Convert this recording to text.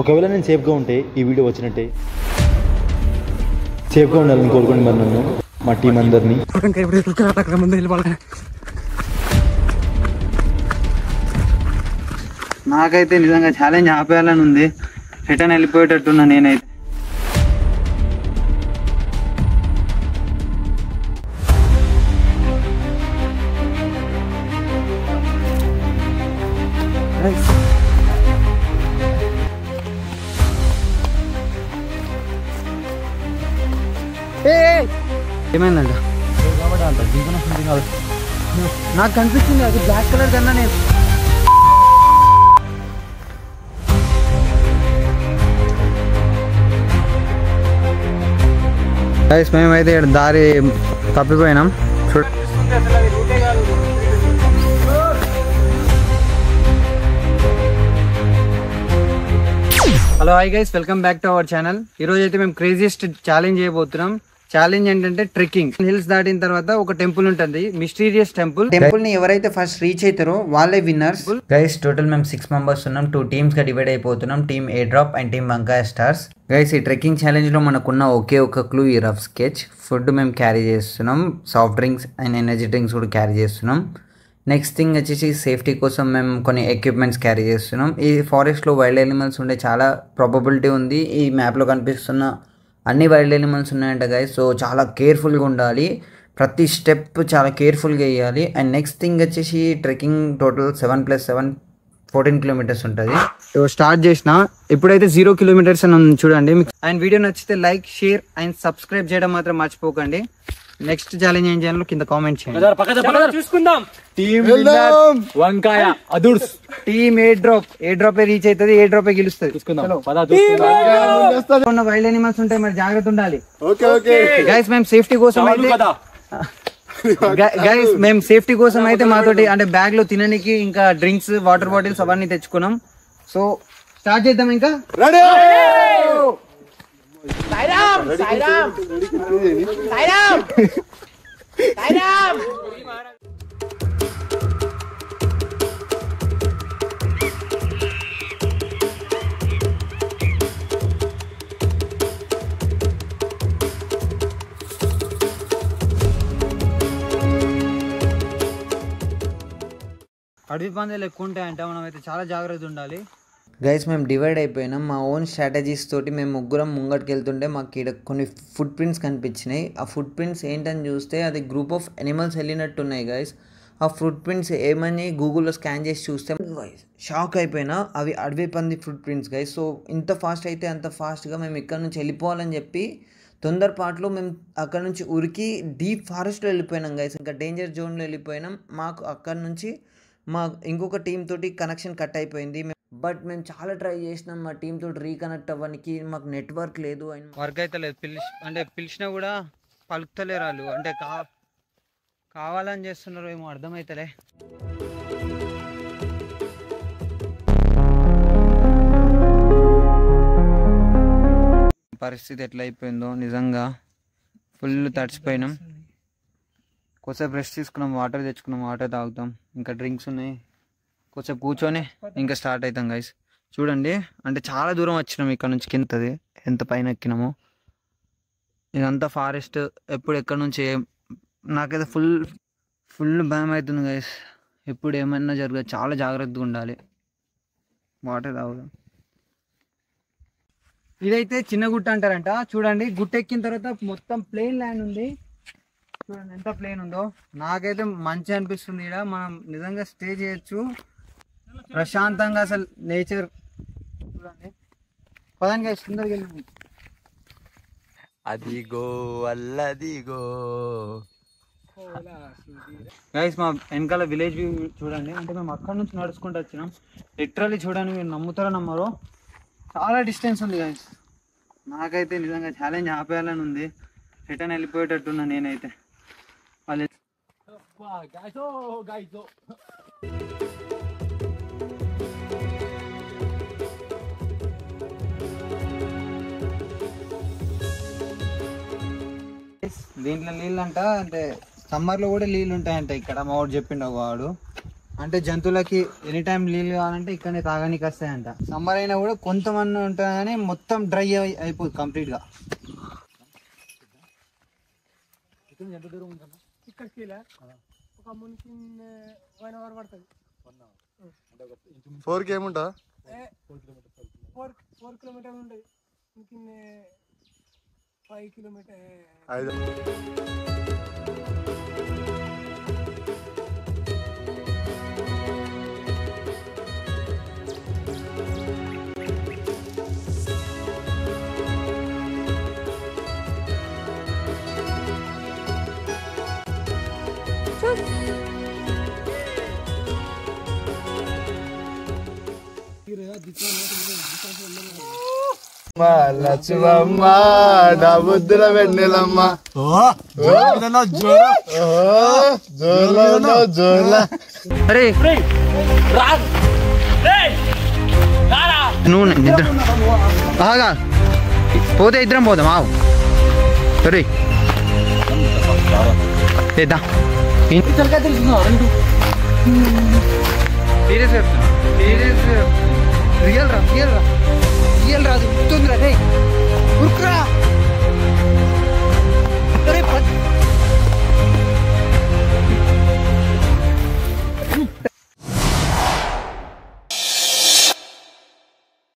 ఒకవేళ నేను సేఫ్గా ఉంటే ఈ వీడియో వచ్చినట్టే. సేఫ్గా ఉండాలని కోరుకోండి మరి నన్ను, మా టీం అందరినీ. నాకైతే నిజంగా ఛాలెంజ్ ఆపేయాలని ఉంది. రిటర్న్ వెళ్ళిపోయేటట్టున్నా నేనైతే. ఏమైందంట నాకు కనిపించింది అది బ్లాక్ కలర్ కన్నా. నేను మేమైతే దారి తప్పిపోయినాం. Hello hi guys, welcome back to our channel. ఈరోజు అయితే మేము క్రేజియస్ట్ ఛాలెంజ్ చేయబోతున్నాం. ఛాలెంజ్ ఏంటంటే ట్రెక్కింగ్. హిల్స్ దాటిన తర్వాత ఒక టెంపుల్ ఉంటుంది, మిస్టీరియస్ టెంపుల్. టెంపుల్ ని ఎవరైతే ఫస్ట్ రీచ్ అవుతారో వాళ్ళే విన్నర్స్. గైస్ టోటల్ మేము 6 మెంబర్స్ ఉన్నాం. 2 టీమ్స్ గా డివైడ్ అయిపోతున్నాం. Team A drop and team వంకాయ స్టార్స్. గైస్ ఈ ట్రెక్కింగ్ ఛాలెంజ్ లో మనకున్న ఒకే ఒక క్లూ ఈ రఫ్ స్కెచ్. ఫుడ్ మేము క్యారీ చేస్తున్నాం, soft drinks and energy drinks కూడా క్యారీ చేస్తున్నాం. నెక్స్ట్ థింగ్ వచ్చేసి సేఫ్టీ కోసం మేము కొన్ని ఎక్విప్మెంట్స్ క్యారీ చేస్తున్నాం. ఈ ఫారెస్ట్లో వైల్డ్ యానిమల్స్ ఉండే చాలా ప్రాబబిలిటీ ఉంది. ఈ మ్యాప్లో కనిపిస్తున్న అన్ని వైల్డ్ యానిమల్స్ ఉన్నాయంట గైస్. సో చాలా కేర్ఫుల్గా ఉండాలి, ప్రతి స్టెప్ చాలా కేర్ఫుల్గా వేయాలి. అండ్ నెక్స్ట్ థింగ్ వచ్చేసి ట్రెక్కింగ్ టోటల్ 7 + 7 14 కిలోమీటర్స్ ఉంటుంది. స్టార్ట్ చేసిన ఇప్పుడైతే 0 కిలోమీటర్స్ అని చూడండి. అండ్ వీడియో నచ్చితే లైక్, షేర్ అండ్ సబ్స్క్రైబ్ చేయడం మాత్రం మర్చిపోకండి. నెక్స్ట్ ఛాలెంజ్ ఏం చేయాలో కింద కామెంట్ చేయండి. చూసుకుందాం. వంకాయ అదుర్స్ టీమ్ ఏ డ్రాప్ రీచ్ అవుతుంది, ఏ డ్రాప్ గెలుస్తుంది. వైల్డ్ యానిమల్స్ ఉంటాయి, మరి జాగ్రత్త ఉండాలి. గైస్ మేము సేఫ్టీ కోసం అయితే మాతోటి అంటే బ్యాగ్ లో తినడానికి ఇంకా డ్రింక్స్, వాటర్ బాటిల్స్ అవన్నీ తెచ్చుకున్నాం. సో స్టార్ట్ చేద్దాం. ఇంకా అడవి పందాలు ఎక్కువ ఉంటాయంట, మనం అయితే చాలా జాగ్రత్త ఉండాలి. గైస్ మేము డివైడ్ అయిపోయినాం. మా ఓన్ స్ట్రాటజీస్ తోటి మేము ముగ్గురం ముంగటికి వెళ్తుంటే మాకు ఇక్కడ కొన్ని ఫుట్ ప్రింట్స్ కనిపించినాయి. ఆ ఫుట్ ప్రింట్స్ ఏంటని చూస్తే అది గ్రూప్ ఆఫ్ ఎనిమల్స్ వెళ్ళినట్టు ఉన్నాయి గైస్. ఆ ఫుట్ ప్రింట్స్ ఏమని గూగుల్లో స్కాన్ చేసి చూస్తే షాక్ అయిపోయినా, అవి అడవి పంది ఫుట్ ప్రింట్స్ గైస్. సో ఇంత ఫాస్ట్ అయితే అంత ఫాస్ట్గా మేము ఇక్కడ నుంచి వెళ్ళిపోవాలని చెప్పి తొందరపాటులో మేము అక్కడ నుంచి ఉరికి డీప్ ఫారెస్ట్లో వెళ్ళిపోయినాం గైస్. ఇంకా డేంజర్ జోన్లో వెళ్ళిపోయినాం. మాకు అక్కడ నుంచి మా ఇంకొక టీం తోటి కనెక్షన్ కట్ అయిపోయింది. బట్ మేము చాలా ట్రై చేసినాం మా టీం తోటి రీకనెక్ట్ అవ్వడానికి. మాకు నెట్వర్క్ లేదు, వర్క్ అయితే లేదు. పిలిచినా కూడా పలుకుతలేరు వాళ్ళు. అంటే కావాలని చేస్తున్నారు ఏమో అర్థమైతలే. పరిస్థితి ఎట్లా అయిపోయిందో నిజంగా. ఫుల్ తడిచిపోయినాం. కొద్దిసేపు రెస్ట్ తీసుకున్నాం, వాటర్ తెచ్చుకున్నాం, వాటర్ తాగుతాం. ఇంకా డ్రింక్స్ ఉన్నాయి. కొద్దిసేపు కూర్చొని ఇంకా స్టార్ట్ అవుతాం గైస్. చూడండి అంటే చాలా దూరం వచ్చినాం ఇక్కడ నుంచి. కిందది ఎంత పైన ఎక్కినామో. ఇదంతా ఫారెస్ట్. ఎప్పుడు ఎక్కడి నుంచి నాకైతే ఫుల్ భయం అవుతుంది గైస్. ఎప్పుడు ఏమైనా జరగదు, చాలా జాగ్రత్తగా ఉండాలి. వాటర్ తాగుదాం. ఇదైతే చిన్న గుట్ట అంటారంట. చూడండి గుట్ట ఎక్కిన తర్వాత మొత్తం ప్లెయిన్ ల్యాండ్ ఉంది. చూడండి ఎంత ప్లేన్ ఉందో. నాకైతే మంచి అనిపిస్తుంది. ఇక్కడ మనం నిజంగా స్టే చేయొచ్చు ప్రశాంతంగా. అసలు నేచర్ చూడండి. పదంగా సుందరగా వెళ్ళింది. అదిగో అల్లదిగో గైస్ మా వెనకాల విలేజ్ వ్యూ చూడండి. అంటే మేము అక్కడ నుంచి నడుచుకుంటూ వచ్చినాం. లిటరల్లీ చూడండి, మీరు నమ్ముతారో నమ్మరో చాలా డిస్టెన్స్ ఉంది గైస్. నాకైతే నిజంగా ఛాలెంజ్ ఆపేయాలని ఉంది. రిటర్న్ వెళ్ళిపోయేటట్టున్నా నేనైతే. దీంట్లో నీళ్ళు అంట, అంటే సమ్మర్లో కూడా నీళ్ళు ఉంటాయంట ఇక్కడ. మా వాడు చెప్పిండు వాడు. అంటే జంతువులకి ఎనీ టైం నీళ్ళు కావాలంటే ఇక్కడనే తాగడానికి వస్తాయంట. సమ్మర్ అయినా కూడా కొంతమంది ఉంటుంది కానీ మొత్తం డ్రై అయిపోతుంది కంప్లీట్ గా. ఇక్కడికి ఒక మునికి 1 అవర్ పడుతుంది. 4 ఏముంటా 4 కిలోమీటర్లు ఉంటుంది. మునికి 5 కిలోమీటర్. లక్ష్మమ్మ డబుద్దుల వెన్నెలమ్మ అరే నువ్వు ఆగా పోతే ఇద్దరం పోదాం. ఆవు సరే చేద్దాం. సీరియస్ సీరియస్ రియల్ రా రియల్ రా రియల్ రాదు తొందర రే ఉరుకురా. అరే